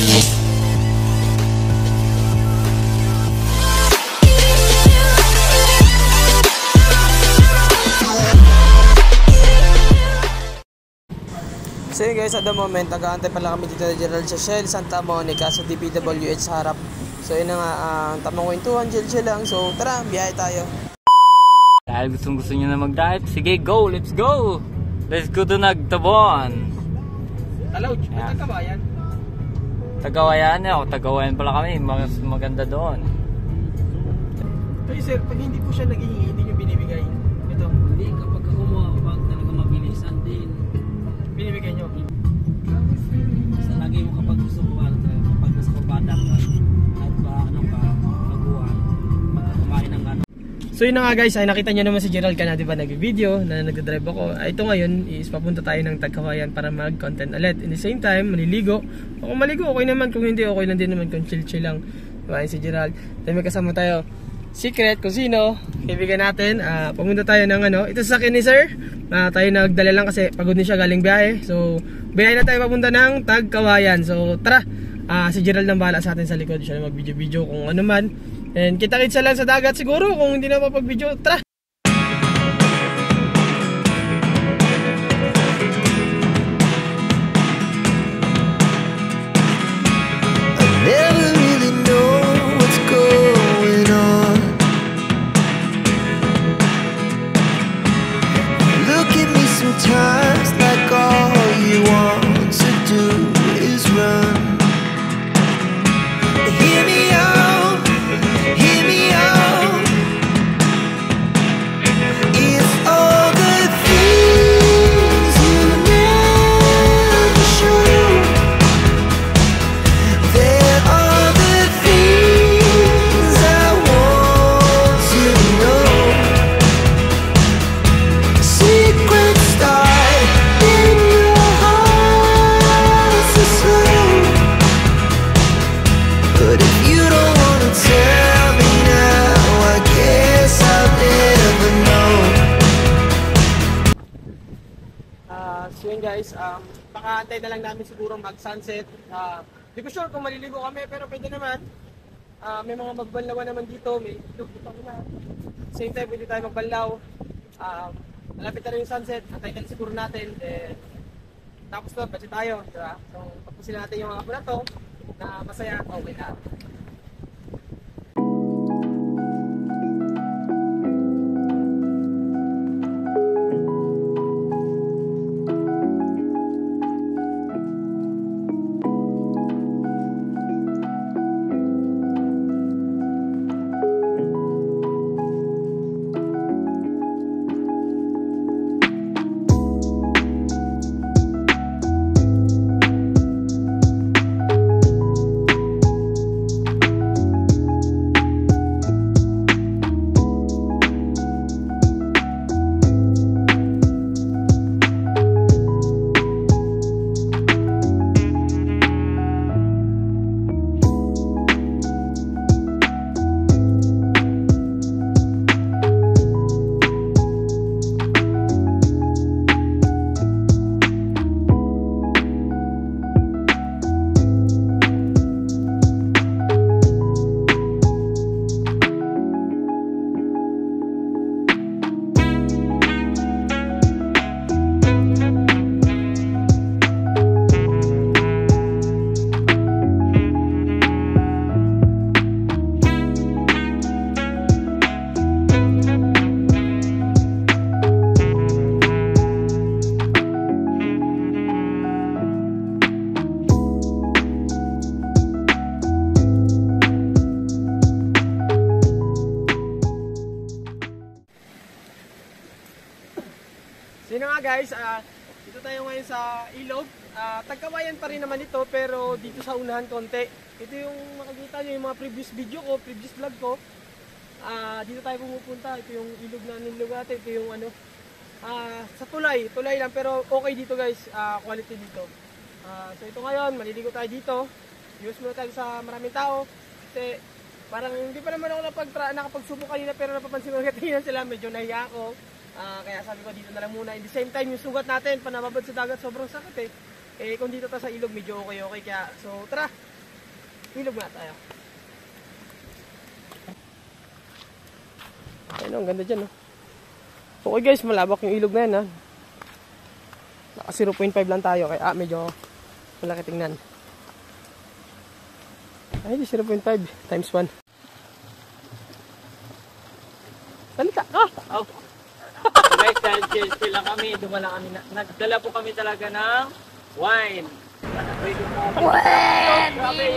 So yun guys, at the moment, nag-aantay pala kami dito na Gerald sa Shell, Santa Monica, sa DPWH sa harap. So yun na nga, ang tamang kwentuhan, chill lang. So tara, biyahe tayo. Dahil gusto nyo na mag-dive, sige go, let's go! Let's go to Nagtabon! Talaw, Tagawayan? Tagawayan ako, Tagawayan pala kami, mas maganda doon. Pero sir, pag hindi po siya naghihingi, hindi nyo binibigay. Ito. Hindi, kapag kumuha, pag talaga mabilisan din. Binibigay nyo? Basta lagi mo kapag gusto mo talaga, kapag nasa kabada ka, at ba, naguhan, magkakumain ng ano. So yun na nga guys, ay nakita nyo naman si Gerald ka na, diba, nag-video na nag-drive ako. Ito ngayon is papunta tayo ng Tagawayan para mag-content ulit. In the same time, maliligo. Kung maligo, okay naman. Kung hindi, okay lang din naman kung chill lang. Diba, si Gerald. Then may kasama tayo. Secret kung sino, kaibigan natin. Pumunta tayo ng ano, ito sa akin ni sir. Tayo nagdala lang kasi pagod din siya galing biyahe. So biyahe na tayo papunta ng Tagawayan. So tara, si Gerald nang bahala sa atin sa likod. Siya na mag-video kung ano man. And kita-kits lang sa dagat siguro kung hindi na mapag-video. Tara! Sometimes like all you want to do is run. Hear me out, hear me out. It's all the things you never show. There are the things I want to know. Secrets So yun guys, pakaantay na lang namin siguro mag-sunset. Di ko sure kung maliligo kami pero pwede naman. May mga magbanlawan naman dito, may ilog dito na. Same time pwede tayo magbanlaw. Malapit na rin yung sunset, antay na siguro natin. Tapos to, budget tayo. Diba? So tapusin natin yung mga po na to na masaya, okay na. Sino nga guys, dito tayo ngayon sa ilog. Tagawayan pa rin naman ito pero dito sa unahan konti. Ito yung makikita nyo yung mga previous video ko, previous vlog ko. Dito tayo pumupunta. Ito yung ilog na nilugate. Ito yung ano, sa tulay lang pero okay dito guys, quality dito. So ito ngayon, maliligo tayo dito. Use muna tayo sa maraming tao. Kasi parang hindi pa naman ako nakapagsubok kanina pero napapansin ko katingin sila, medyo nahiya ako. Kaya sabi ko dito na lang muna. In the same time yung sugat natin, panababad sa dagat, sobrang sakit eh. Eh kung dito tayo sa ilog, medyo okay kaya. So tara, ilog na tayo. Ayun, ang ganda dyan, no? Okay guys, malabak yung ilog na yan, ha? Naka 0.5 lang tayo, kaya medyo malaki tingnan. Ay, 0.5 times 1. Salita ka! Oh. Guys, dahil chill lang kami, dumala kami nagdala po kami talaga ng wine. Grabe, yummy.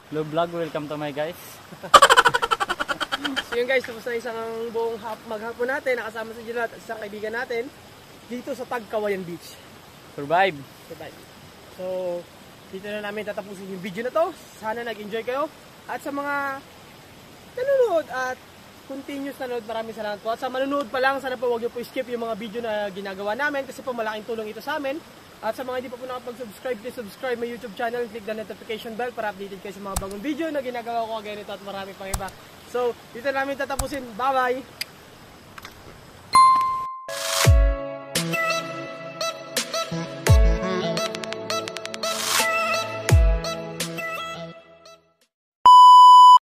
Hello vlog, welcome to my guys. So yun guys, tapos na isang buong maghapon natin. Nakasama si Gerald at isang kaibigan natin dito sa Tagkawayan Beach. Survive. So dito na namin tatapusin yung video na to. Sana nag-enjoy kayo. At sa mga nanonood at continuous nanonood, maraming salamat po. At sa manonood pa lang, sana po huwag niyo po skip yung mga video na ginagawa namin kasi po malaking tulong ito sa amin. At sa mga hindi pa po nakapag-subscribe, please subscribe my YouTube channel and click the notification bell para updated kayo sa mga bagong video na ginagawa ko, again ito at marami pang iba. So, dito namin tatapusin. Bye-bye!